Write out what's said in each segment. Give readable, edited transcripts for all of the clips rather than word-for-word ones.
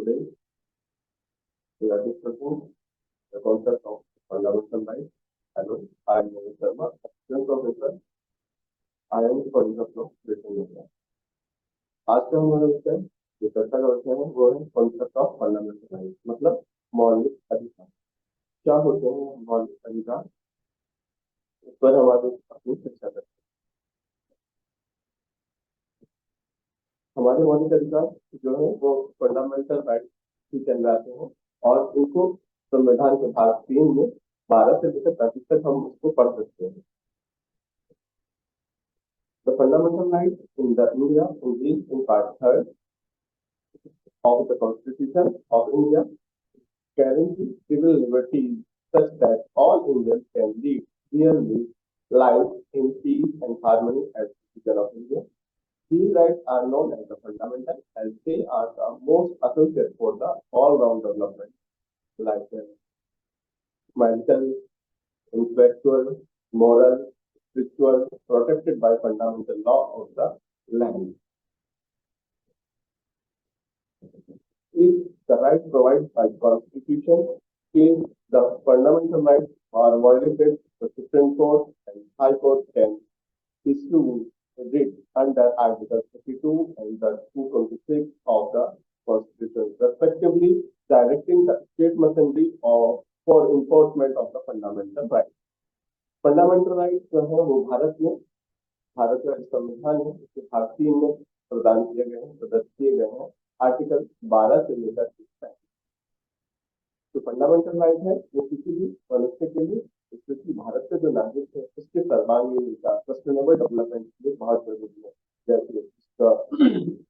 Today we are discussing the concept of fundamental rights. Hello, I am Mohit Sharma, assistant professor, IIM college of law basin. आज का हमारा विषय जो चर्चा करते हैं वो है कॉन्सेप्ट ऑफ फंडामेंटल राइट, मतलब मौलिक अधिकार। क्या होते हैं मौलिक अधिकार, इस पर हम आज अपनी चर्चा करते हैं। हमारे मौलिक अधिकार जो है वो फंडामेंटल राइट ही कहलाते हैं और उनको संविधान के भाग 3 में 12 से लेकर 35 तक हम उसको पढ़ सकते हैं। The fundamental rights in the India include in part 3rd of the Constitution of India, guarantee civil liberties such that all Indians can lead their life in peace and harmony as citizens of India. These rights are known as the fundamental, as they are the most essential for the all-round development, like mental, intellectual, moral, spiritual, protected by fundamental law of the land. If the rights provided by Constitution claim the fundamental rights are violated, the Supreme Court and High Court can issue a writ under Article 52 and the 226 of the Constitution, respectively, directing the state machinery for enforcement of the fundamental rights. Fundamental rights जो है वो भारत का संविधान है उसके भाग 3 में प्रदान किए गए हैं, प्रदत्त किए गए हैं आर्टिकल 12 से लेकर 30 तक। तो फंडामेंटल राइट है वो किसी भी मनुष्य के लिए, स्पेशली भारत के जो नागरिक है उसके सर्वांगीण विकास, सस्टेनेबल डेवलपमेंट के लिए बहुत जरूरी है। जैसे उसका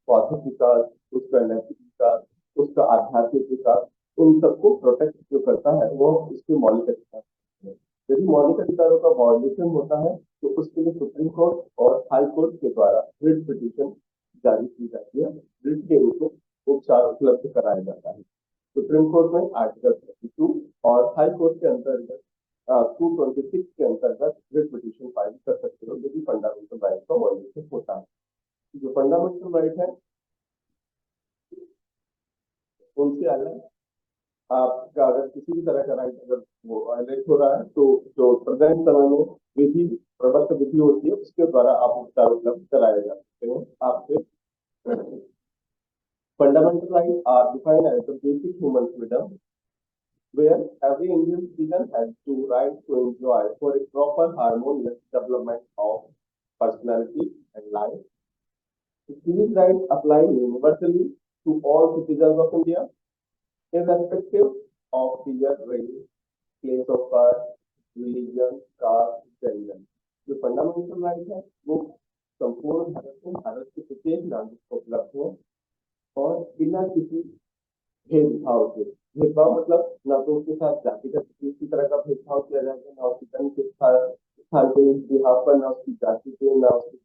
बौद्धिक विकास, उसका नैतिक विकास, उसका आध्यात्मिक विकास, उन सबको प्रोटेक्ट जो करता है वो उसके मौलिक अधिकार है। यदि मौलिक अधिकारों का वायलेशन होता है तो उसके लिए सुप्रीम कोर्ट और हाई कोर्ट के द्वारा रिट पिटीशन जारी की जाती है, रिट के रूप में उपचार उपलब्ध कराया जाता है। सुप्रीम कोर्ट में आर्टिकल 32 और हाई कोर्ट के अंतर्गत 226 के अंतर्गत रिट पिटीशन फाइल कर सकते हो यदि फंडामेंटल राइट का वायलेशन होता है। जो फंडामेंटल राइट है उनसे अलग आपका अगर किसी भी तरह का राइट अगर वो वायलेट हो रहा है तो जो प्रेजेंट समय में विधि प्रदत्त विधि होती है उसके द्वारा आप उपचार उपलब्ध कराए जा सकते हैं आपसे। Fundamental right are defined as the basic human freedom where every Indian citizen has the right to enjoy for a proper harmonious development of personality and life. These rights apply universally to all citizens of India, irrespective of their race, place of birth, religion, caste, gender. जो fundamental right है वो संपूर्ण भारत के प्रत्येक नागरिक को उपलब्ध है और बिना किसी भेदभाव के, भेदभाव मतलब ना तो उसके साथ जातिगत किसी तरह का भेदभाव किया जाएगा, ना उसकी जन्म के स्थान के बिहार पर, ना उसकी जाति के, ना उसकी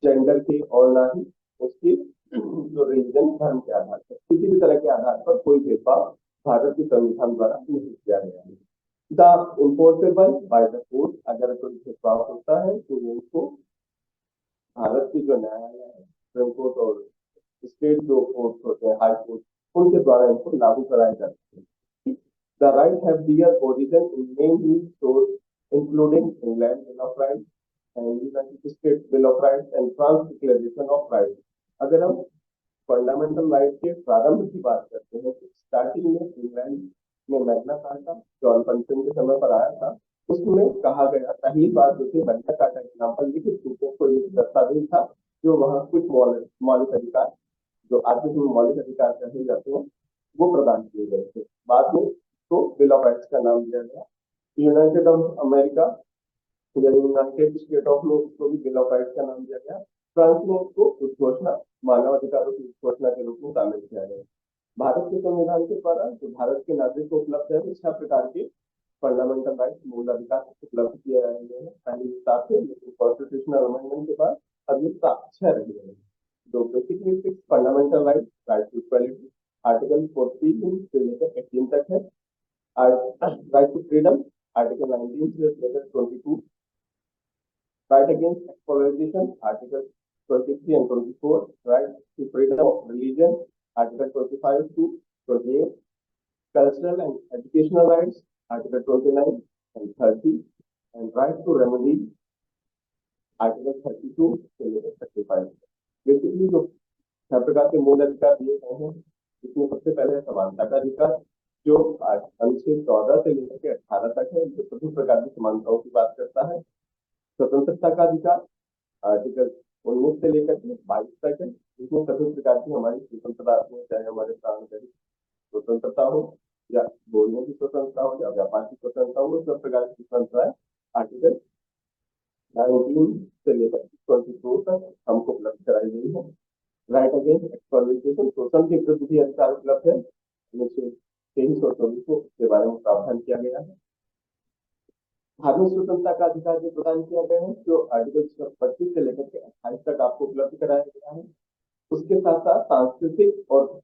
जेंडर के और ना ही उसकी जो रिलीजन धर्म के आधार पर, किसी भी तरह के आधार पर कोई भेदभाव भारत के संविधान द्वारा नहीं किया गया है। द इम्पोर्टेबल बाय द कोर्ट, अगर कोई भेदभाव होता है तो उनको भारत की जो न्यायालय है, सुप्रीम कोर्ट और स्टेट जो कोर्ट होते हैं, हाई कोर्ट, उनके द्वारा इनको लागू कराए जाते हैं। The right have their origin in mainly source including England bill of rights and United states bill of rights and France declaration of rights. अगर हम फंडामेंटल राइट के प्रारंभ की बात करते हैं तो स्टार्टिंग में इंग्लैंड में मैग्ना कार्टा जॉन पंचम के समय पर आया था, उसमें कहा गया पहली बार जो थी मैग्ना कार्टा के नाम पर लिखित रूप में कोई दस्तावेज था जो वहां कुछ मौलिक अधिकार जो आज के मौलिक अधिकार कहे जाते हैं वो प्रदान किए गए थे। बाद में तो बिल ऑफ राइट्स का नाम दिया गया। यूनाइटेड ऑफ अमेरिका यानी यूनाइटेड स्टेट ऑफ में उसको भी बिल ऑफ राइट्स का नाम दिया गया। फ्रांस में उसको उद्घोषणा, मानव अधिकारों की उद्घोषणा के रूप में शामिल किया गया। भारत के संविधान के द्वारा जो भारत के नागरिक को उपलब्ध है 6 प्रकार के फंडामेंटल राइट्स, मूल अधिकार उपलब्ध किए गए हैं पहले 7 से, लेकिन कॉन्स्टिट्यूशनल अमेंडमेंट के बाद अब ये 6 रह गए हैं। जो basically 6 fundamental right, right to equality article 14 से लेकर 18 तक है, राइट टू फ्रीडम आर्टिकल 19 से लेकर 22, right against exploitation article 23 and 24, right to freedom of religion article 25 25 to 28, cultural and educational rights, Article 29 and 30, and right to remedy, Article 32 से लेकर 35। Basically जो 6 प्रकार के मूल अधिकार दिए गए हैं, इसमें सबसे पहले है समानता का अधिकार, जो अनुच्छेद 14 से लेकर के 18 तक है, जो सभी प्रकार की समानताओं की बात करता है। स्वतंत्रता का अधिकार, आर्टिकल 19 से लेकर के 22 तक है, इसमें सभी प्रकार की हमारी स्वतंत्रता आती है, चाहे हमारे प्राण स्वतंत्रता हो, या बोलने की स्वतंत्रता हो, या व्यापार की स्वतंत्रता हो, सब प्रकार की स्वतंत्रता है आर्टिकल 19 से लेकर 22 तक हमको उपलब्ध कराई गई है। राइट अगेंस्ट एक्सप्लॉइटेशन, शोषण के विरुद्ध भी अधिकार उपलब्ध है, अनुच्छेद 23 और 24 को इसके बारे में प्रावधान किया गया है। धार्मिक स्वतंत्रता का अधिकार जो प्रदान किया गया है, जो आर्टिकल 25 से लेकर के 28 तक आपको उपलब्ध कराया गया है। उसके साथ साथ सांस्कृतिक और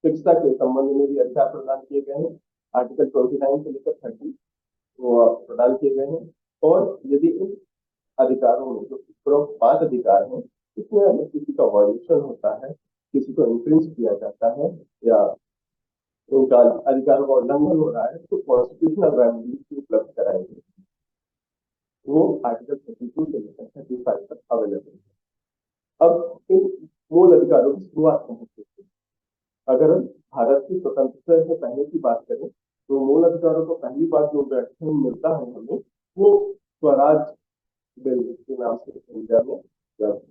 शिक्षा के संबंध में भी अधिकार प्रदान किए गए हैं, आर्टिकल 29 से लेकर 30 वो प्रदान किए गए हैं। और यदि इन अधिकारों में जो उपरोक्त 5 अधिकार हैं, इसमें अगर किसी का वायलेशन होता है, किसी को इन्फ्रिंज किया जाता है, या उनका अधिकारों का उल्लंघन हो रहा है, तो कॉन्स्टिट्यूशनल रेमेडीज उपलब्ध कराई गई, वो आर्टिकल 32 से लेकर 35 तक अवेलेबल है। अब इन मूल अधिकारों की शुरुआत कहाँ से हुई? अगर हम भारत की स्वतंत्रता से पहले की बात करें, तो मूल अधिकारों को पहली बार जो व्याख्यान मिलता है हमें, वो स्वराज बिल के नाम से इंडिया में, जब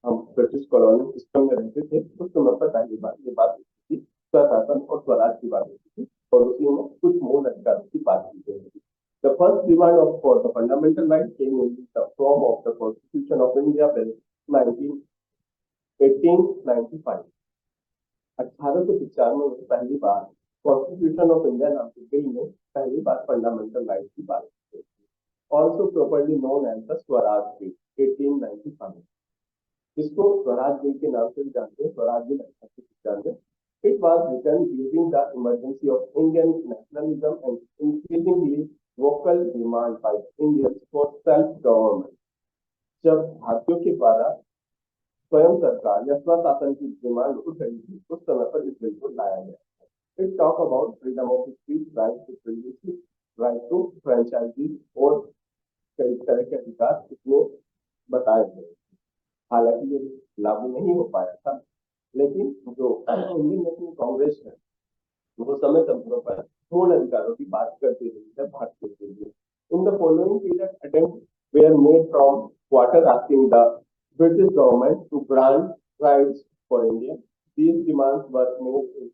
हम ब्रिटिश कॉलोनी सिस्टम में रहते थे, उस समय पर पहली बार ये बात होती थी, स्वशासन और स्वराज की बात होती थी, और उसी में कुछ मूल अधिकारों की बात की गई थी। The first demand for the fundamental rights came in the form of the Constitution of India Bill 1895। 1895 में पहली बार कॉन्स्टिट्यूशन ऑफ इंडिया नाम के बिल में पहली बार फंडामेंटल राइट्स की बात की गई, also properly known as the Swaraj bill 1895। इसको स्वराज बिल के नाम से भी जानते हैं, Swaraj bill 1895। It was written during the emergency of Indian nationalism and increasingly vocal demand by Indians for self-government। जब भारतीयों के द्वारा स्वयं सरकार या स्वशासन की डिमांड उठ रही थी, उस समय पर इस बिल को लाया गया। It talk about freedom of speech, right to privacy, right to franchises और कई तरह के अधिकार इसमें बताए गए। हालांकि ये लागू नहीं हो पाया था, लेकिन जो इंडियन नेशनल कांग्रेस है, वो समय समय पर मूल अधिकारों की बात करते रही है भारतीयों के लिए। In the following period attempt were made from quarter asking the British government to grant rights for India. These demands were made in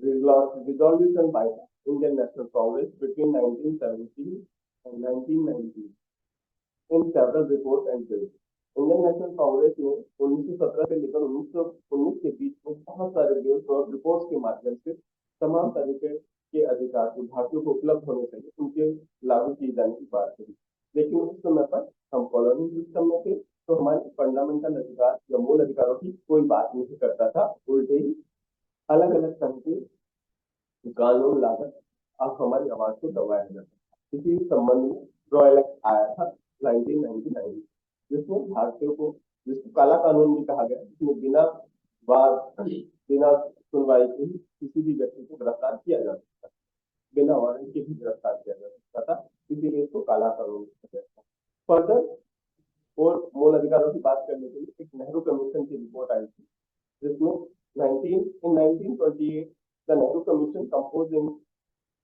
resolution by the Indian National Congress between 1917 and 1919 in several reports and bills. Indian national Congress ने 1917 से लेकर 1919 के बीच में बहुत सारे bills और reports के माध्यम से तमाम तरीके के अधिकार जो भारतीयों को उपलब्ध होने चाहिए, उनके लागू किए जाने की बात करी। लेकिन उस समय पर हम कॉलोनी सिस्टम में थे, तो हमारे फंडामेंटल अधिकार या मूल अधिकारों की कोई बात नहीं करता था, उल्टे ही अलग अलग तरह के कानून लाकर अब हमारी आवाज को दबाया जाता था। इसी संबंध में रॉयल एक्ट आया था 1999, जिसमें भारतीयों को, जिसको काला कानून भी कहा गया, जिसमें बिना सुनवाई के ही किसी भी व्यक्ति को गिरफ्तार किया जा सकता था, बिना वारंट के भी गिरफ्तार किया जा सकता था, इसीलिए इसको काला कानून कहा जाता था। फर्दर और मूल अधिकारों की बात करने के लिए एक नेहरू कमीशन की रिपोर्ट आई थी, जिसमें 1928 the Nehru commission composing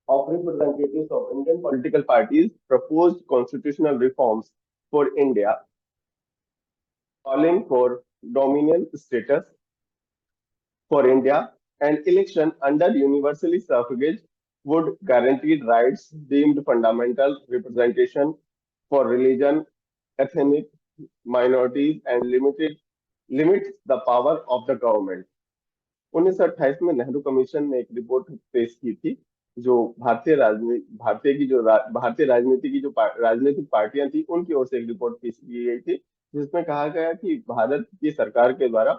of representatives of Indian political parties proposed constitutional reforms for India, calling for dominion status for India and election under universally suffrage would guarantee rights deemed fundamental, representation for religion, ethnic minorities and limits the power of the government। 1928 में Nehru commission ने एक report पेश की थी, जो भारतीय राजनीति की जो राजनीतिक पार्टियां थी, उनकी ओर से एक रिपोर्ट पेश की गई थी, जिसमें कहा गया कि भारत की सरकार के द्वारा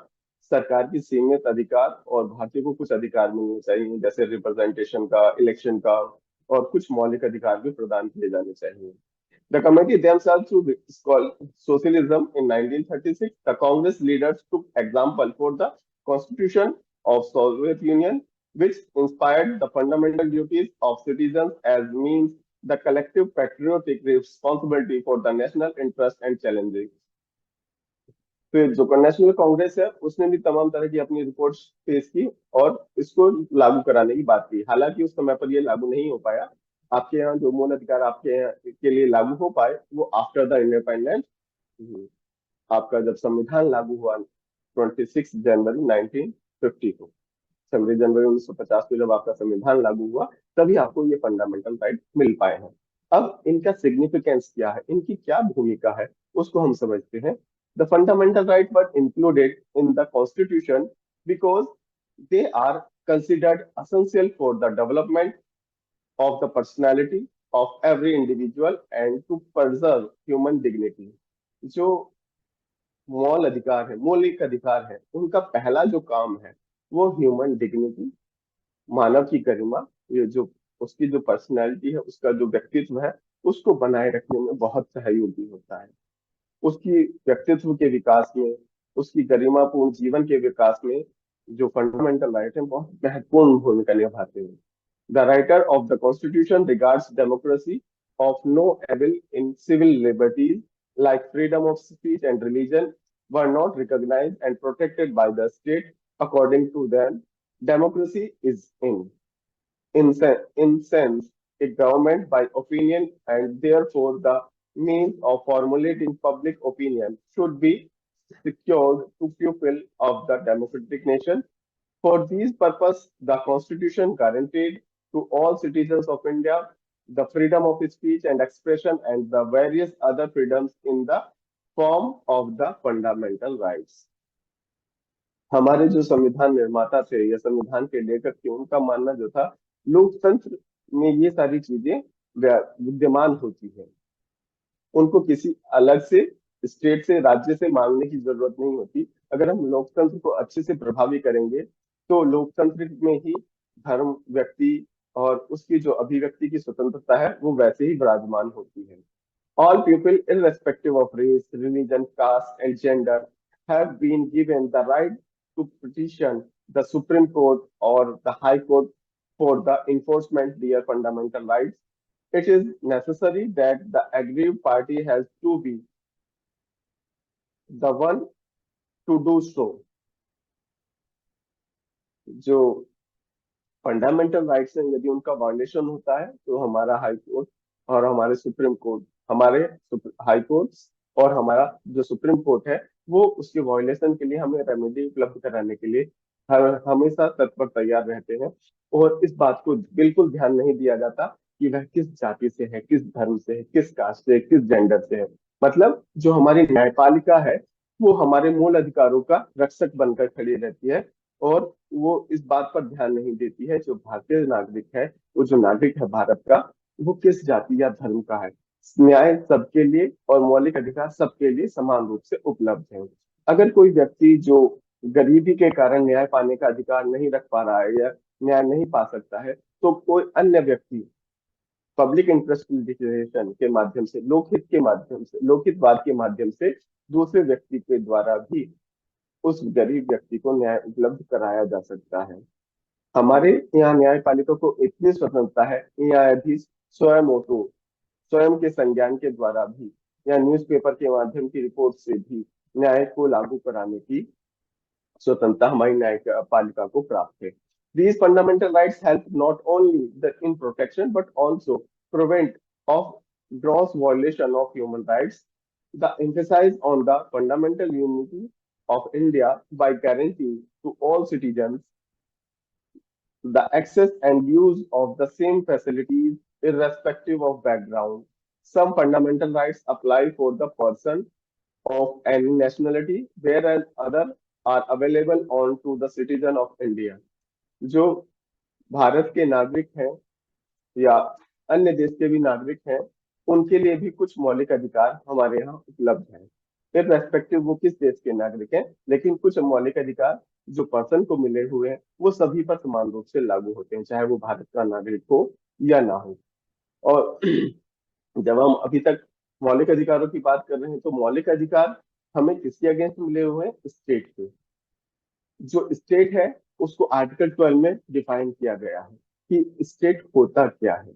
सरकार की सीमित अधिकार और भारतीय को कुछ अधिकार मिलने चाहिए, जैसे रिप्रेजेंटेशन का, इलेक्शन का, और कुछ मौलिक अधिकार भी प्रदान किए जाने चाहिए। The committee themselves to socialism in 1936, the Congress leaders took example for the constitution of Soviet Union, which inspired the fundamental duties of citizens as means the collective patriotic responsibility for the national interest and challenges. फिर जो national Congress है उसने भी तमाम तरह की अपनी reports पेश की और इसको लागू कराने की बात की। हालांकि उस समय पर ये लागू नहीं हो पाया। आपके यहाँ जो मूल अधिकार आपके यहाँ के लिए लागू हो पाए वो आफ्टर द इंडिपेंडेंस, आपका जब संविधान लागू हुआ 26 जनवरी 1950 को, 26 जनवरी 1950 को जब आपका संविधान लागू हुआ तभी आपको ये फंडामेंटल राइट मिल पाए हैं। अब इनका सिग्निफिकेंस क्या है, इनकी क्या भूमिका है, उसको हम समझते हैं। The fundamental right were included in the constitution because they are considered essential for the development of the personality of every individual and to preserve human dignity। जो मौल अधिकार है, मौलिक अधिकार है, उनका पहला जो काम है वो ह्यूमन डिग्निटी, मानव की गरिमा, ये जो उसकी जो पर्सनैलिटी है, उसका जो व्यक्तित्व है, उसको बनाए रखने में बहुत सहयोगी होता है। उसकी व्यक्तित्व के विकास में, उसकी गरिमापूर्ण जीवन के विकास में जो फंडामेंटल राइट है बहुत महत्वपूर्ण भूमिका निभाते हैं। The writer of the Constitution regards democracy of no avail in civil liberties like freedom of speech and religion were not recognized and protected by the state. According to them, democracy is in sense a government by opinion, and therefore the means of formulating public opinion should be secured to people of the democratic nation. For these purpose, the Constitution guaranteed to all citizens of India the freedom of speech and expression and the various other freedoms in the form of the fundamental rights। हमारे जो संविधान निर्माता थे या संविधान के लेखक थे, उनका मानना जो था, लोकतंत्र में ये सारी चीजें विद्यमान होती है। उनको किसी अलग से स्टेट से, राज्य से मांगने की जरूरत नहीं होती। अगर हम लोकतंत्र को अच्छे से प्रभावी करेंगे तो लोकतंत्र में ही धर्म, व्यक्ति और उसकी जो अभिव्यक्ति की स्वतंत्रता है वो वैसे ही विराजमान होती है। All people, irrespective of race, religion, caste, and gender, have been given the right to petition the Supreme Court or the High Court for the enforcement their fundamental rights. It is necessary that the aggrieved party has to be the one to do so। जो fundamental rights हैं, यदि उनका violation होता है तो हमारा high court और हमारे सुप्रीम कोर्ट, हमारे हाई कोर्ट्स और हमारा जो सुप्रीम कोर्ट है वो उसके वायलेशन के लिए हमें रेमेडी उपलब्ध कराने के लिए हमेशा तत्पर तैयार रहते हैं। और इस बात को बिल्कुल ध्यान नहीं दिया जाता कि वह किस जाति से है, किस धर्म से है, किस कास्ट से, किस जेंडर से है। मतलब जो हमारी न्यायपालिका है वो हमारे मूल अधिकारों का रक्षक बनकर खड़ी रहती है और वो इस बात पर ध्यान नहीं देती है जो भारतीय नागरिक है, वो जो नागरिक है भारत का, वो किस जाति या धर्म का है। न्याय सबके लिए और मौलिक अधिकार सबके लिए समान रूप से उपलब्ध है। अगर कोई व्यक्ति जो गरीबी के कारण न्याय पाने का अधिकार नहीं रख पा रहा है या न्याय नहीं पा सकता है, तो कोई अन्य व्यक्ति पब्लिक इंटरेस्ट लिटिगेशन के माध्यम से, लोकहित के माध्यम से, लोकहितवाद के माध्यम से दूसरे व्यक्ति के द्वारा भी उस गरीब व्यक्ति को न्याय उपलब्ध कराया जा सकता है। हमारे यहाँ न्यायपालिका को इतनी स्वतंत्रता है, न्यायाधीश स्वयं के संज्ञान के द्वारा भी या न्यूज़पेपर के माध्यम की रिपोर्ट से भी न्याय को लागू कराने की स्वतंत्रता हमारी न्यायपालिका को प्राप्त है। These fundamental rights help not only in protection but also prevent of gross violation of human rights. The emphasis on the fundamental unity of India by guaranteeing to all citizens the access and use of the same facilities irrespective of background. Some fundamental rights apply for the person of any nationality, whereas others are available on to the citizen of India। जो भारत के नागरिक हैं या अन्य देश के भी नागरिक हैं, उनके लिए भी कुछ मौलिक अधिकार हमारे यहाँ उपलब्ध हैं, इररेस्पेक्टिव वो किस देश के नागरिक हैं। लेकिन कुछ मौलिक अधिकार जो पर्सन को मिले हुए हैं वो सभी पर समान रूप से लागू होते हैं, चाहे वो भारत का नागरिक हो या ना हो। और जब हम अभी तक मौलिक अधिकारों की बात कर रहे हैं तो मौलिक अधिकार हमें किसके अगेंस्ट मिले हुए हैं? स्टेट के। जो स्टेट है उसको आर्टिकल 12 में डिफाइन किया गया है कि स्टेट होता क्या है।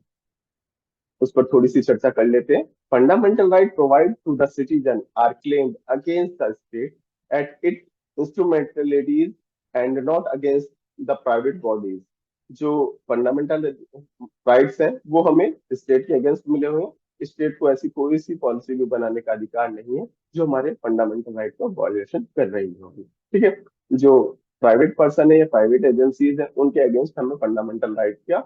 उस पर थोड़ी सी चर्चा कर लेते हैं। Fundamental right provide to the citizen are claimed against the state at it instrumentalities and not against the private bodies. जो फंडामेंटल राइट्स हैं वो हमें स्टेट के अगेंस्ट मिले हुए हैं। स्टेट को ऐसी कोई सी पॉलिसी भी बनाने का अधिकार नहीं है जो हमारे फंडामेंटल राइट का वायलेशन कर रही होगी। ठीक है। जो प्राइवेट पर्सन है या प्राइवेट एजेंसीज है उनके अगेंस्ट हमें फंडामेंटल राइट का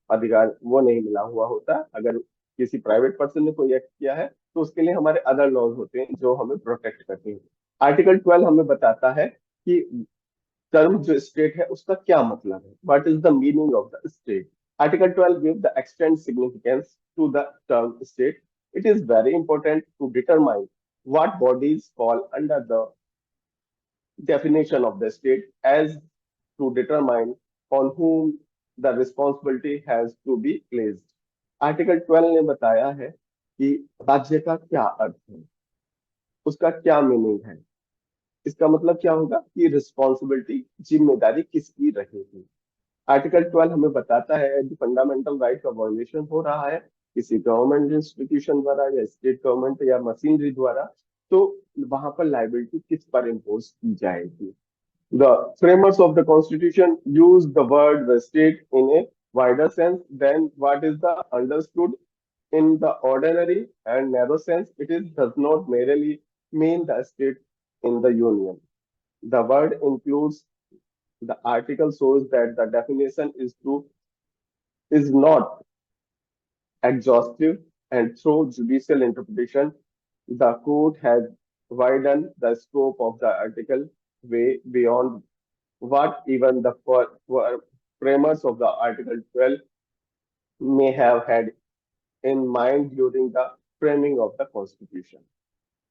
अधिकार वो नहीं मिला हुआ होता। अगर किसी प्राइवेट पर्सन ने कोई एक्ट किया है तो उसके लिए हमारे अदर लॉज होते हैं जो हमें प्रोटेक्ट करते हैं। आर्टिकल 12 हमें बताता है कि टर्म जो स्टेट है उसका क्या मतलब है, what is the meaning of the state. Article 12 give the extend significance to the term state. It is very important to determine what bodies fall under the definition of the state as to determine on whom the responsibility has to be placed। Article 12 ने बताया है कि राज्य का क्या अर्थ है, उसका क्या मीनिंग है। इसका मतलब क्या होगा कि रिस्पॉन्सिबिलिटी, जिम्मेदारी किसकी रहेगी। आर्टिकल 12 हमें बताता है यदि फंडामेंटल राइट का वायलेशन हो रहा है किसी गवर्नमेंट इंस्टीट्यूशन द्वारा या स्टेट गवर्नमेंट या मशीनरी द्वारा, तो वहां पर लाइबिलिटी किस पर इम्पोज की जाएगी। The framers of the Constitution use the word the state in a wider sense than what is the understood in the ordinary and narrow sense. It is does not merely mean the state in the union. The word includes the article shows that the definition is not exhaustive, and through judicial interpretation, the court has widened the scope of the article way beyond what even the framers of the Article 12 may have had in mind during the framing of the Constitution।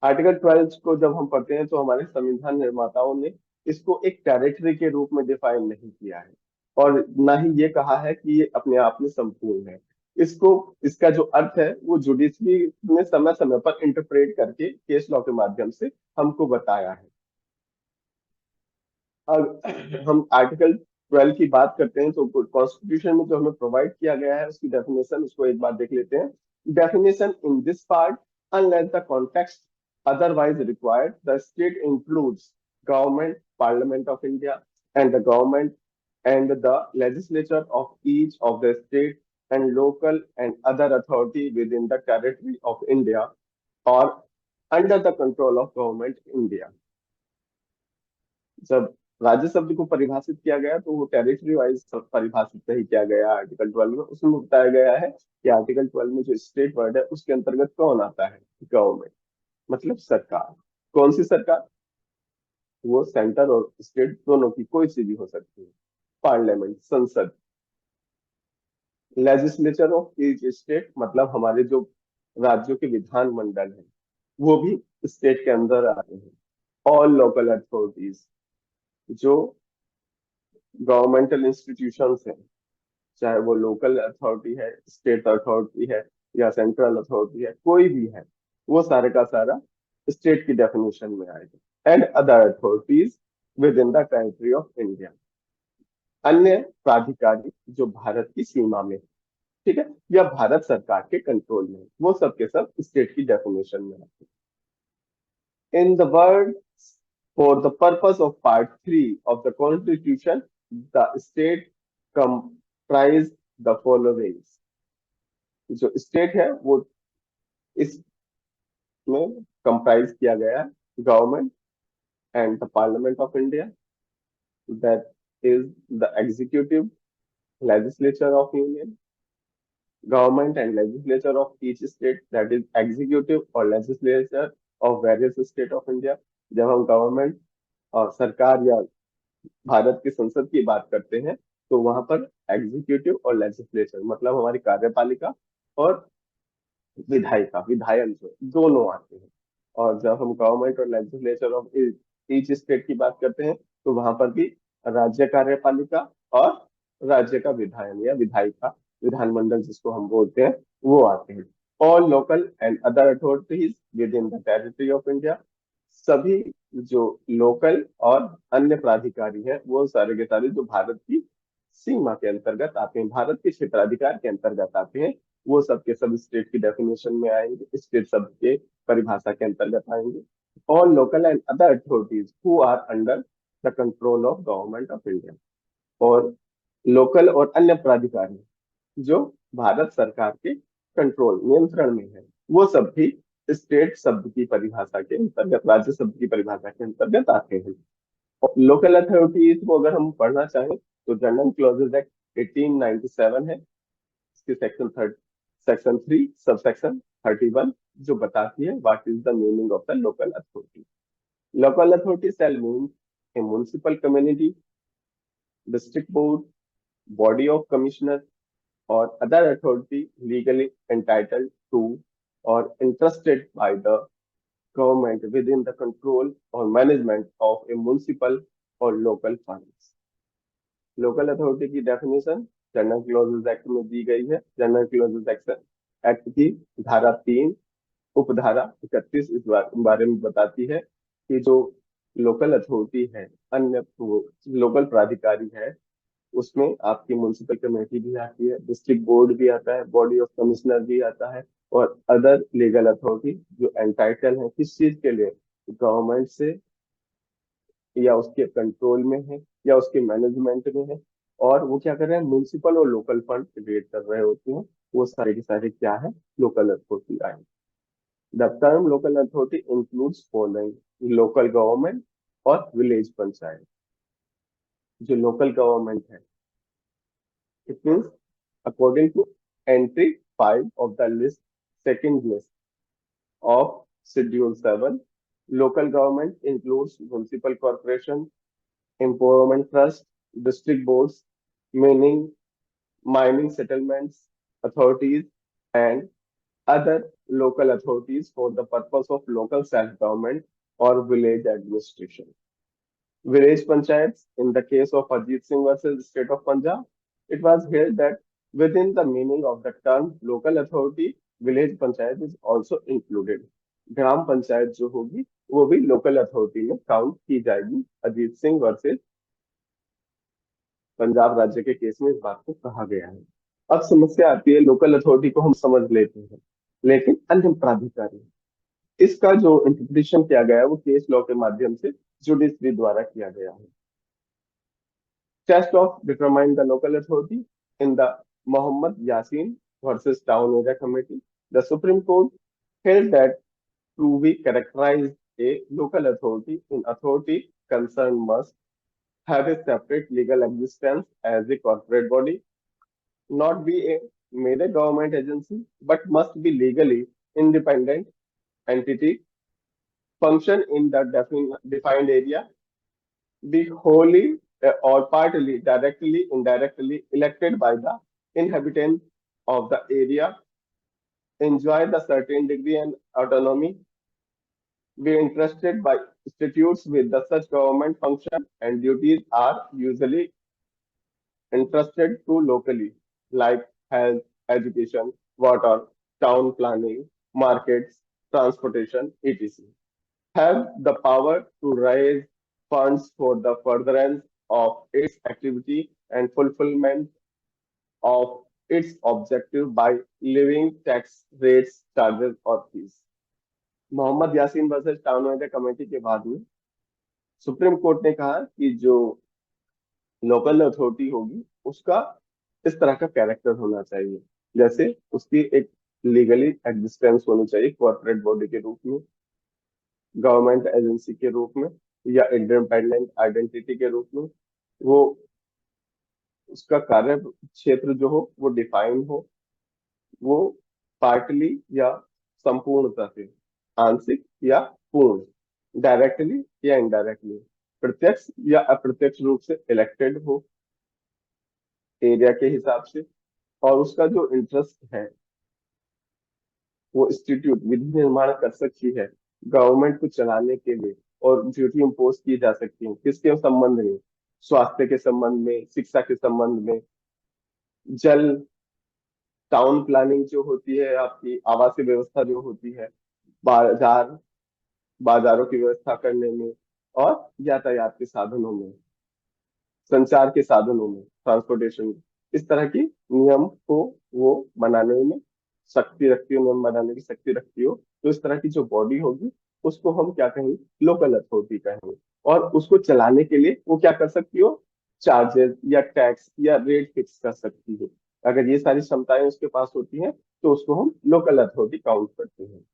Article 12 को जब हम पढ़ते हैं तो हमारे संविधान निर्माताओं ने इसको एक टेरिटरी के रूप में डिफाइन नहीं किया है और ना ही ये कहा है कि ये अपने आप में संपूर्ण है। इसको, इसका जो अर्थ है वो जुडिशरी ने समय समय पर इंटरप्रेट करके केस लॉ के माध्यम से हमको बताया है। अब हम आर्टिकल 12 की बात करते हैं तो कॉन्स्टिट्यूशन में जो हमें प्रोवाइड किया गया है उसकी डेफिनेशन, उसको एक बार देख लेते हैं। Definition in this part, unless the context otherwise required, the state includes government, Parliament of India, and the government and the legislature of each of the state and local and other authority within the territory of India or under the control of government India। जब राज्य शब्द को परिभाषित किया गया तो वो territory wise परिभाषित नहीं किया गया आर्टिकल 12 में। उसमें बताया गया है कि आर्टिकल 12 में जो स्टेट वर्ड है उसके अंतर्गत कौन आता है, गवर्नमेंट, मतलब सरकार। कौन सी सरकार, वो सेंटर और स्टेट दोनों की कोई सी भी हो सकती है। पार्लियामेंट, संसद। लेजिस्लेचर ऑफ ईच स्टेट, मतलब हमारे जो राज्यों के विधान मंडल है वो भी स्टेट के अंदर आते हैं। ऑल लोकल अथॉरिटीज, जो गवर्नमेंटल इंस्टीट्यूशंस हैं, चाहे वो लोकल अथॉरिटी है, स्टेट अथॉरिटी है या सेंट्रल अथॉरिटी है, कोई भी है, वो सारे का सारा स्टेट की डेफिनेशन में आएगा। And other authorities with in the territory of India, अन्य प्राधिकारी जो भारत की सीमा में, ठीक है, या भारत सरकार के कंट्रोल में, वो सब के सब स्टेट की डेफिनेशन में आते हैं। In the word, for the purpose of Part 3 of the Constitution, the state comprise the following। जो स्टेट है वो इसमें कंप्राइज किया गया है, government and the parliament of India, that is the executive legislature of union, government and legislature of each state, that is executive or legislature of various state of India। जब हम government और सरकार या भारत की संसद की बात करते हैं तो वहां पर एग्जीक्यूटिव और लेजिस्लेचर, मतलब हमारी कार्यपालिका और विधायिका, विधायन जो दोनों आते हैं। और जब हम गवर्नमेंट और लेजिस्लेचर ऑफ ईच स्टेट की बात करते हैं तो वहां पर भी राज्य कार्यपालिका और राज्य का विधायन या विधायिका, विधानमंडल जिसको हम बोलते हैं, वो आते हैं। All local and other authorities with in the territory of India, सभी जो लोकल और अन्य प्राधिकारी है वो सारे के सारे जो भारत की सीमा के अंतर्गत आते हैं, भारत के क्षेत्राधिकार के अंतर्गत आते हैं, वो सब के सब स्टेट की डेफिनेशन में आएंगे, स्टेट शब्द के परिभाषा के अंतर्गत आएंगे। और local and other authorities who are under the control of government of India. और लोकल और अन्य प्राधिकारी जो भारत सरकार के कंट्रोल नियंत्रण में है, वो सब भी स्टेट शब्द की परिभाषा के अंतर्गत, राज्य शब्द की परिभाषा के अंतर्गत आते हैं। लोकल अथॉरिटीज को अगर हम पढ़ना चाहें तो जनरल क्लॉजेज एक्ट 1897 है, इसके सेक्शन 3 सबसेक्शन 31 जो बताती है what is the meaning of the local authority. Local authority shell mean A municipal community, district board, body of commissioner or other authority legally entitled to or entrusted by the government within the control or management of a municipal or local funds। Local authority की definition general clauses act में दी गई है। General clauses act की धारा 3 उपधारा 31 इस बारे में बताती है कि जो लोकल अथॉरिटी है, अन्य लोकल प्राधिकारी है, उसमें आपकी म्युनिसिपल कमेटी भी आती है, डिस्ट्रिक्ट बोर्ड भी आता है, बॉडी ऑफ कमिश्नर भी आता है, और अदर लीगल अथॉरिटी जो एंटाइटल है किस चीज के लिए, गवर्नमेंट से या उसके कंट्रोल में है या उसके मैनेजमेंट में है, और वो क्या कर रहे हैं, म्युनिसिपल और लोकल फंड क्रिएट कर रहे होते हैं, वो सारे के सारे क्या है, लोकल अथॉरिटी आए। The term local authority includes following local government और विलेज पंचायत। जो लोकल गवर्नमेंट है, it means according to entry 5 of the second list of Schedule 7, local government includes municipal corporation, empowerment trust, district boards, meaning mining settlements, authorities, and other local authorities for the purpose of local self-government or village administration. Village panchayats, in the case of Ajit Singh versus State of Punjab, it was held that within the meaning of the term local authority, village panchayat is also included। ग्राम पंचायत जो होगी वो भी local authority में count की जाएगी। Ajit Singh versus Punjab राज्य के case में इस बात को कहा गया है। अब समस्या आती है, लोकल अथॉरिटी को हम समझ लेते हैं, लेकिन अन्य प्राधिकारी, इसका जो इंटरप्रिटेशन किया गया है वो केस लॉ के माध्यम से जुडिशरी द्वारा किया गया है। Test of determine the local authority in the Mohammed Yasin versus Town Area Committee. The Supreme Court held that to be characterized a local authority, an authority concerned must have a separate legal existence as a corporate body, not be a mere government agency, but must be legally independent entity, function in the defined area, be wholly or partly, directly, indirectly elected by the inhabitants of the area, enjoy the certain degree and autonomy, be entrusted by statutes with the such government function and duties are usually entrusted to locally, like health, education, water, town planning, markets, transportation, etc. Have the power to raise funds for the furtherance of its activity and fulfillment of its objective by levying tax rates, charges और fees। Mohammad Yasin versus town area committee के बाद में supreme court ने कहा कि जो local authority होगी उसका इस तरह का कैरेक्टर होना चाहिए, जैसे उसकी एक लीगली एग्जिस्टेंस होनी चाहिए कॉर्पोरेट बॉडी के रूप में, गवर्नमेंट एजेंसी के रूप में, या इंडिपेंडेंट आइडेंटिटी के रूप में। वो उसका कार्य क्षेत्र जो हो वो डिफाइन हो, वो पार्टली या संपूर्णता से, आंशिक या पूर्ण, डायरेक्टली या इनडायरेक्टली, प्रत्यक्ष या अप्रत्यक्ष रूप से इलेक्टेड हो एरिया के हिसाब से, और उसका जो इंटरेस्ट है वो इंस्टीट्यूट विधि निर्माण कर सकती है गवर्नमेंट को चलाने के लिए, और ड्यूटी इम्पोज की जा सकती है किसके संबंध में, स्वास्थ्य के संबंध में, शिक्षा के संबंध में, जल, टाउन प्लानिंग जो होती है, आपकी आवासीय व्यवस्था जो होती है, बाजार, बाजारों की व्यवस्था करने में और यातायात के साधनों में, संचार के साधनों में, ट्रांसपोर्टेशन में, इस तरह की नियम को वो बनाने में शक्ति रखती हो, नियम बनाने की शक्ति रखती हो। तो इस तरह की जो बॉडी होगी उसको हम क्या कहेंगे, लोकल अथॉरिटी कहेंगे। और उसको चलाने के लिए वो क्या कर सकती हो, चार्जेस या टैक्स या रेट फिक्स कर सकती है। अगर ये सारी क्षमताएं उसके पास होती हैं तो उसको हम लोकल अथॉरिटी काउंट करते हैं।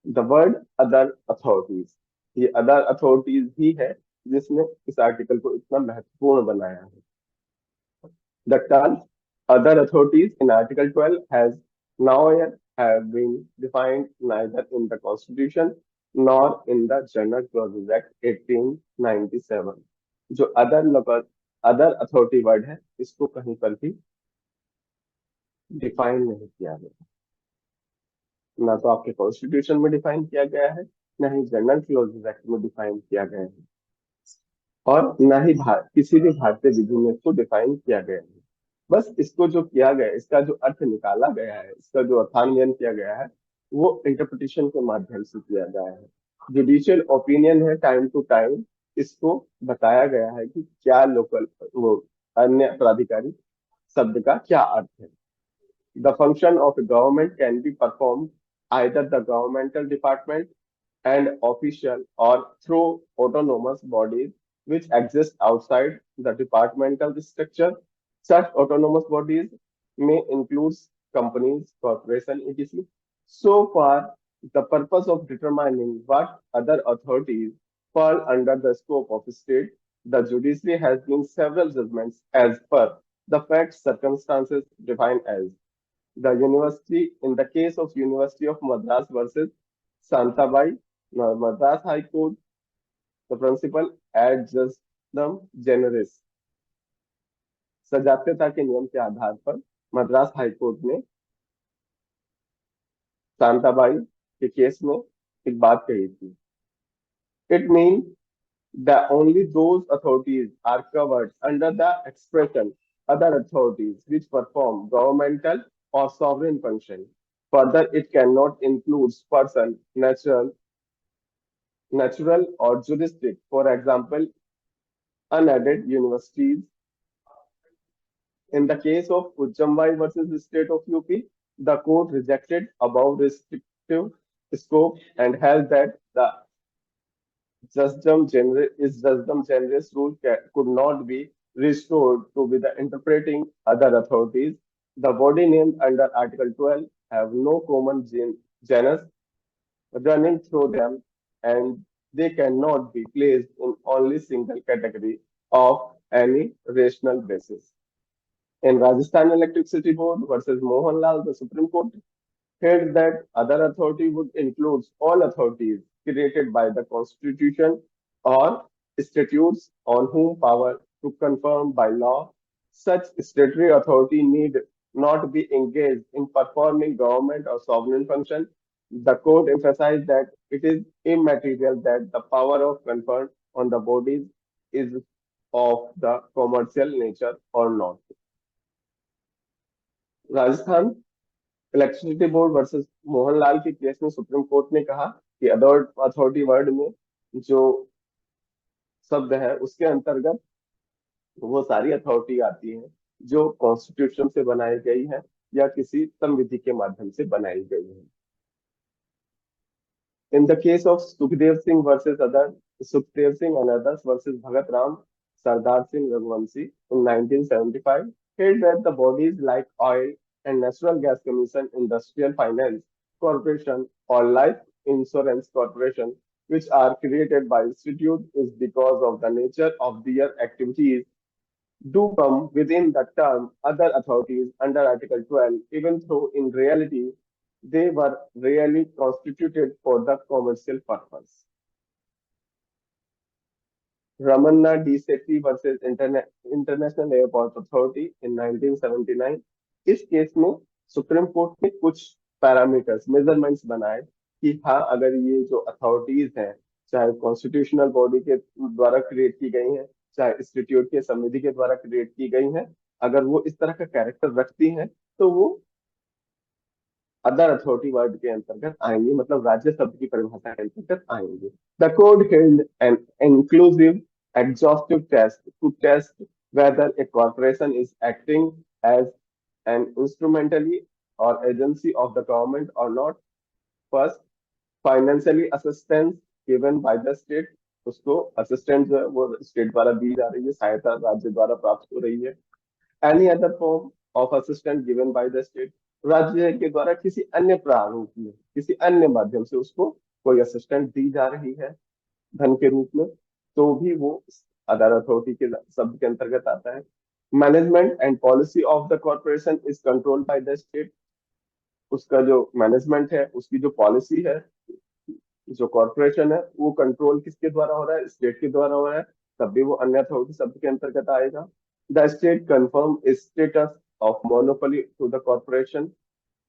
द वर्ड अदर अथॉरिटीज, ये अदर अथॉरिटीज ही है जिसने इस आर्टिकल को इतना महत्वपूर्ण बनाया है। The term other authorities in Article 12 has now have been defined neither in the Constitution nor in the General Clauses Act 1897। जो अदर अथॉरिटी वर्ड है इसको कहीं पर भी डिफाइन नहीं किया गया, ना तो आपके कॉन्स्टिट्यूशन में डिफाइन किया गया है, ना ही जनरल क्लॉजेज एक्ट में डिफाइन किया गया है, और ना ही किसी भी भारतीय विधि में इसको डिफाइन किया गया है। बस इसको जो किया गया है, इसका जो अर्थ निकाला गया है, इसका जो अर्थान्वयन किया गया है, वो इंटरप्रिटेशन के माध्यम से किया गया है। जुडिशियल ओपिनियन है, टाइम टू टाइम इसको बताया गया है कि क्या लोकल, वो अन्य प्राधिकारी शब्द का क्या अर्थ है। The function of government can be perform either the governmental department and official or through autonomous bodies which exist outside the departmental structure. Such autonomous bodies may include companies, corporations, etc. So far, the purpose of determining what other authorities fall under the scope of state, the judiciary has been several judgments as per the facts circumstances defined as the university in the case of University of Madras versus Santabai, Madras High Court, the principal adjustum generis, सजातीयता के नियम के आधार पर Madras high court ने शांताबाई के case में एक बात कही थी। It mean that only those authorities are covered under the expression other authorities which perform governmental or sovereign function. Further, it cannot include person, natural or juristic. For example, unaided universities. In the case of Ujjambai versus the state of UP, the court rejected above restrictive scope and held that the justum generis rule could not be restored to be the interpreting other authorities. The body named under Article 12 have no common genus running through them, and they cannot be placed in only single category of any rational basis. In Rajasthan Electricity Board versus Mohanlal, the Supreme Court held that other authority would include all authorities created by the Constitution or statutes on whom power to confirm by law. Such statutory authority need not be engaged in performing government or sovereign function. The court emphasized that it is immaterial that the power of conferred on the bodies is of the commercial nature or not. Rajasthan electricity board versus Mohanlal के case में supreme court ने कहा कि other authority word में जो शब्द है उसके अंतर्गत वो सारी अथॉरिटी आती है जो कॉन्स्टिट्यूशन से बनाई गई है या किसी संविधि के माध्यम से बनाई गई है। In the case of Sukhdev Singh and others versus Bhagat Ram Sardar Singh Raghuvanshi in 1975 held that the bodies like Oil and Natural Gas Commission, Industrial Finance Corporation, or Life Insurance Corporation, which are created by institute, is because of the nature of their activities do come within the term other authorities under Article 12, even though in reality they were really constituted for the commercial purpose. Ramanna D. Sethi versus International Airport Authority in 1979, इस case में supreme court ने कुछ parameters, measurements बनाए कि हाँ, अगर ये जो अथॉरिटीज हैं, चाहे कॉन्स्टिट्यूशनल बॉडी के द्वारा क्रिएट की गई हैं, चाहे इंस्टीट्यूट के समिति के द्वारा क्रिएट की गई हैं, अगर वो इस तरह का कैरेक्टर रखती हैं तो वो अदर अथॉरिटी वर्ड के अंतर्गत आएंगे, मतलब राज्य शब्द की परिभाषा के अंतर्गत आएंगे। The court held an inclusive exhaustive test to test whether a corporation is acting as an instrumentally or agency of the government or not. First, financially assistance given by the state, उसको assistance जो है वो state द्वारा दी जा रही है, सहायता राज्य द्वारा प्राप्त हो रही है। Any other form of assistance given by the state, राज्य के द्वारा किसी अन्य प्रारूप में, किसी अन्य माध्यम से उसको कोई असिस्टेंस दी जा रही है धन के रूप में, तो भी वो अदर अथॉरिटी के शब्द के अंतर्गत आता है। Management and policy of the corporation is control by the state, उसका जो मैनेजमेंट है, उसकी जो पॉलिसी है, जो कॉर्पोरेशन है, वो कंट्रोल किसके द्वारा हो रहा है, स्टेट के द्वारा हो रहा है, तब भी वो अन्य अथॉरिटी शब्द के अंतर्गत आएगा। The state confirm status of monopoly to the corporation,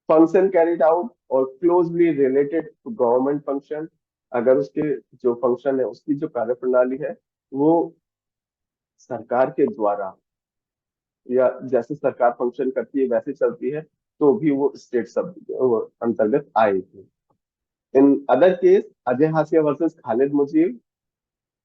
function carried out और closely related to government function, अगर उसके जो फंक्शन है, उसकी जो कार्यप्रणाली है, वो सरकार के द्वारा या जैसे सरकार फंक्शन करती है वैसे चलती है, तो भी वो स्टेट शब्द के अंतर्गत आएगी। In other case, Ajay Hasia versus Khalid Mujib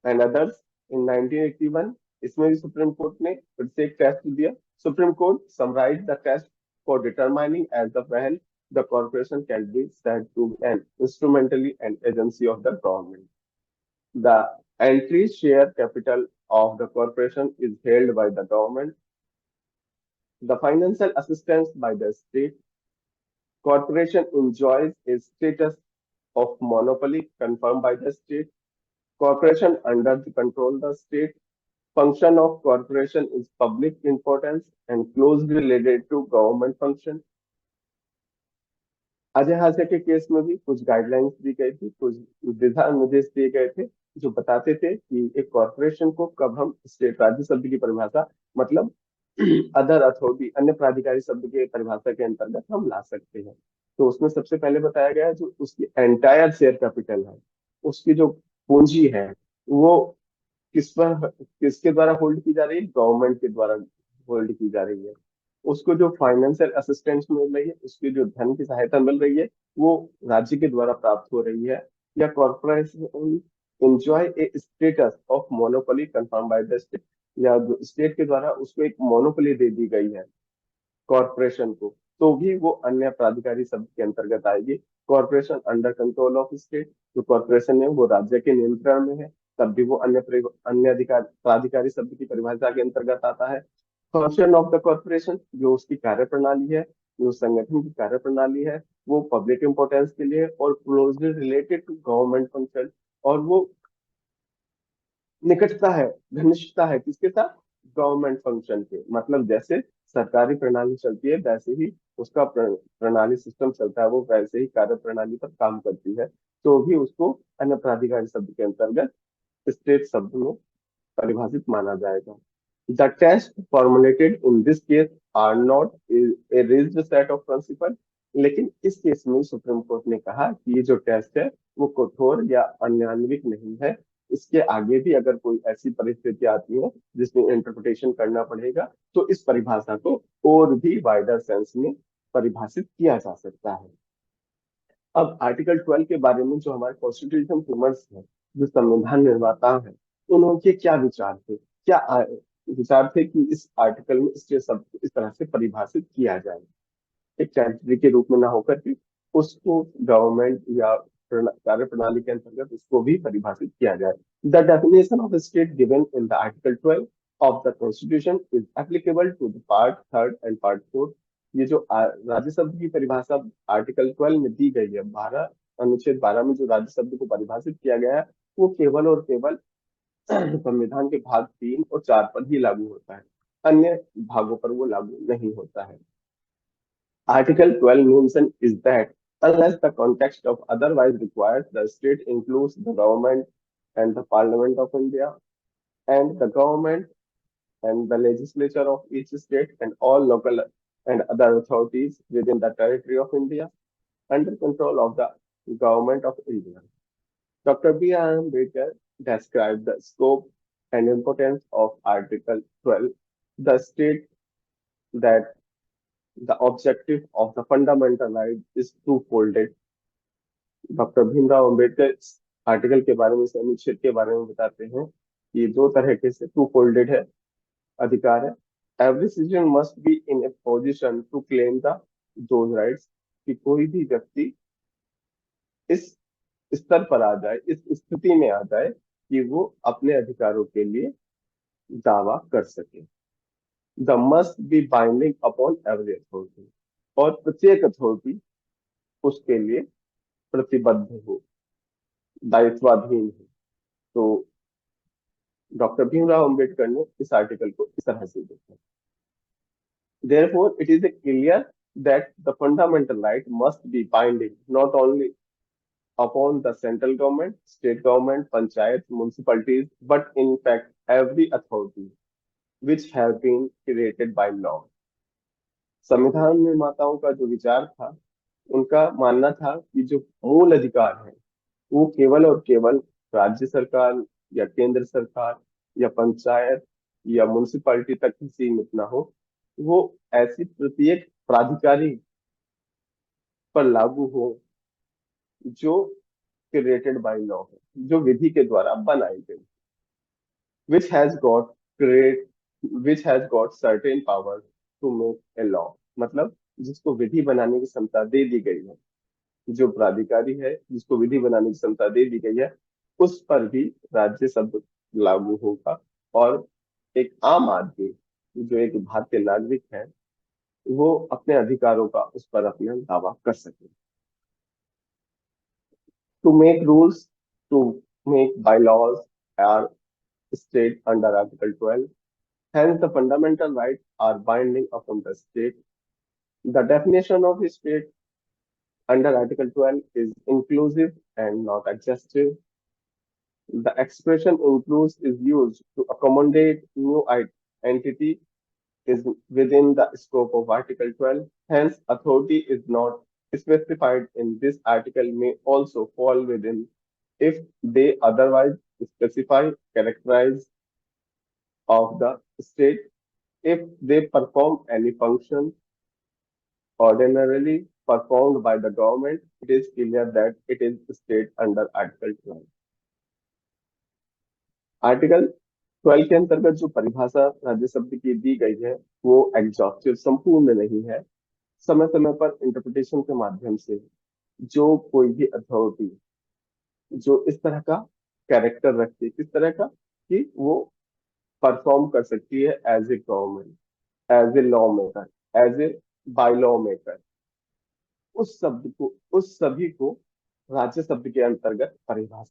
and others in 1981, इसमें भी सुप्रीम कोर्ट ने फिर से एक टेस्ट दिया। Supreme Court summarise the test for determining as the पहल the corporation can be said to be an instrumentality and agency of the government. The entry share capital of the corporation is held by the government. The financial assistance by the state. Corporation enjoys a status of monopoly confirmed by the state. Corporation under the control of the state. Function of corporation is public importance and closely related to government function. Ajay हासिया के case में भी कुछ guidelines दी गई थी, कुछ दिशा निर्देश दिए गए थे जो बताते थे कि एक कॉरपोरेशन को कब हम स्टेट, राज्य शब्द की परिभाषा, मतलब अदर अथॉरिटी, अन्य प्राधिकारी शब्द के परिभाषा के अंतर्गत हम ला सकते हैं। तो उसमें सबसे पहले बताया गया है जो उसकी एंटायर शेयर कैपिटल है, उसकी जो पूंजी है, वो किसके द्वारा होल्ड की जा रही है, गवर्नमेंट के द्वारा होल्ड की जा रही है। उसको जो फाइनेंशियल असिस्टेंस मिल रही है, उसकी जो धन की सहायता मिल रही है, वो राज्य के द्वारा प्राप्त हो रही है। या corporation enjoy A status of monopoly confirm by the state, या जो स्टेट के द्वारा उसको एक मोनोपोली दे दी गई है कॉर्पोरेशन को, तो भी वो अन्य प्राधिकारी शब्द के अंतर्गत आएगी। Corporation under control of state, जो कॉर्पोरेशन है वो राज्य के नियंत्रण में है, तब भी वो अन्य अधिकार प्राधिकारी शब्द की परिभाषा के अंतर्गत आता है। फंक्शन ऑफ द कॉर्पोरेशन, जो उसकी कार्यप्रणाली है, जो संगठन की कार्यप्रणाली है, वो पब्लिक इंपोर्टेंस के लिए और closely related to government function, और वो निकटता है, घनिष्ठता है किसके साथ, गवर्नमेंट फंक्शन के, मतलब जैसे सरकारी प्रणाली चलती है वैसे ही उसका प्रणाली सिस्टम चलता है, वो वैसे ही कार्य प्रणाली पर काम करती है, तो भी उसको अन्य प्राधिकारी शब्द के अंतर्गत स्टेट शब्द में परिभाषित माना जाएगा। The test formulated in this case are not a rigid set of principle, लेकिन इस केस में सुप्रीम कोर्ट ने कहा कि ये जो टेस्ट है वो कठोर या अन्यान्विक नहीं है, इसके आगे भी अगर कोई ऐसी परिस्थिति आती है जिसमें इंटरप्रिटेशन करना पड़ेगा, तो इस परिभाषा को और भी वाइडर सेंस में परिभाषित किया जा सकता है। अब आर्टिकल 12 के बारे में जो हमारे कॉन्स्टिट्यूशन फेमर्स है, जो संविधान निर्माता है, उनके क्या विचार थे, क्या विचार थे कि इस आर्टिकल में स्टेट शब्द को इस तरह से परिभाषित किया जाए, एक टेरिटरी के रूप में ना होकर के उसको गवर्नमेंट या कार्य प्रणाली के अंतर्गत उसको भी परिभाषित किया जाए। The definition of state given in the article 12 of the constitution is applicable to the part 3 and part 4। ये जो राज्य शब्द की परिभाषा आर्टिकल 12 में दी गई है, 12 अनुच्छेद 12 में जो राज्य शब्द को परिभाषित किया गया है, वो केवल और केवल संविधान के भाग 3 और 4 पर ही लागू होता है, अन्य भागों पर वो लागू नहीं होता है। Article 12 mention is that unless the context of otherwise requires, the state includes the government and the Parliament of India and the government and the legislature of each state and all local and other authorities within the territory of India under control of the government of India. Dr. B. R. Ambedkar described the scope and importance of Article 12. The state that The objective of the fundamental right is two-folded. Doctor Bhimrao Ambedkar इस article के बारे में, इस अनुच्छेद के बारे में बताते हैं कि दो तरह के से टू फोल्डेड है, अधिकार है। Every citizen must be in a position to claim the those rights, कि कोई भी व्यक्ति इस स्तर पर आ जाए, इस स्थिति में आ जाए कि वो अपने अधिकारों के लिए दावा कर सके। The must be binding upon every authority, और प्रत्येक अथॉरिटी उसके लिए प्रतिबद्ध हो, दायित्वाधीन हो। तो डॉक्टर भीमराव अंबेडकर ने इस आर्टिकल को इस तरह से देखा। Therefore, it is clear that the fundamental right must be binding not only upon the central government, state government, panchayat, municipalities, but in fact every authority which have been created by law. संविधान निर्माताओं का जो विचार था, उनका मानना था कि जो मूल अधिकार है वो केवल और केवल राज्य सरकार या केंद्र सरकार या पंचायत या म्युनिसिपैलिटी तक ही सीमित ना हो, वो ऐसी प्रत्येक प्राधिकारी पर लागू हो जो क्रिएटेड बाय लॉ है, जो विधि के द्वारा बनाई गई, which has got create which has got certain power to make a law, मतलब जिसको विधि बनाने की क्षमता दे दी गई है, जो प्राधिकारी है जिसको विधि बनाने की क्षमता दे दी गई है, उस पर भी राज्य शब्द लागू होगा, और एक आम आदमी जो एक भारतीय नागरिक है वो अपने अधिकारों का उस पर अपना दावा कर सके। To make rules, to make bylaws are state under Article 12. Hence, the fundamental rights are binding upon the state. The definition of a state under Article 12 is inclusive and not exhaustive. The expression includes is used to accommodate new entity is within the scope of Article 12. Hence, authority is not specified in this article may also fall within if they otherwise specify characterize of the state. If they perform any function ordinarily performed by the government, it is clear that it is state under Article 12. Article 12 के अंतर्गत जो परिभाषा राज्य शब्द की दी गई है वो एग्जॉस्टिव, संपूर्ण नहीं है। समय समय पर इंटरप्रिटेशन के माध्यम से जो कोई भी अथॉरिटी जो इस तरह का कैरेक्टर रखती है, किस तरह का, कि वो परफॉर्म कर सकती है as a government, as a law maker, as a by law maker, उस शब्द को, उस सभी को राज्य शब्द के अंतर्गत परिभाषित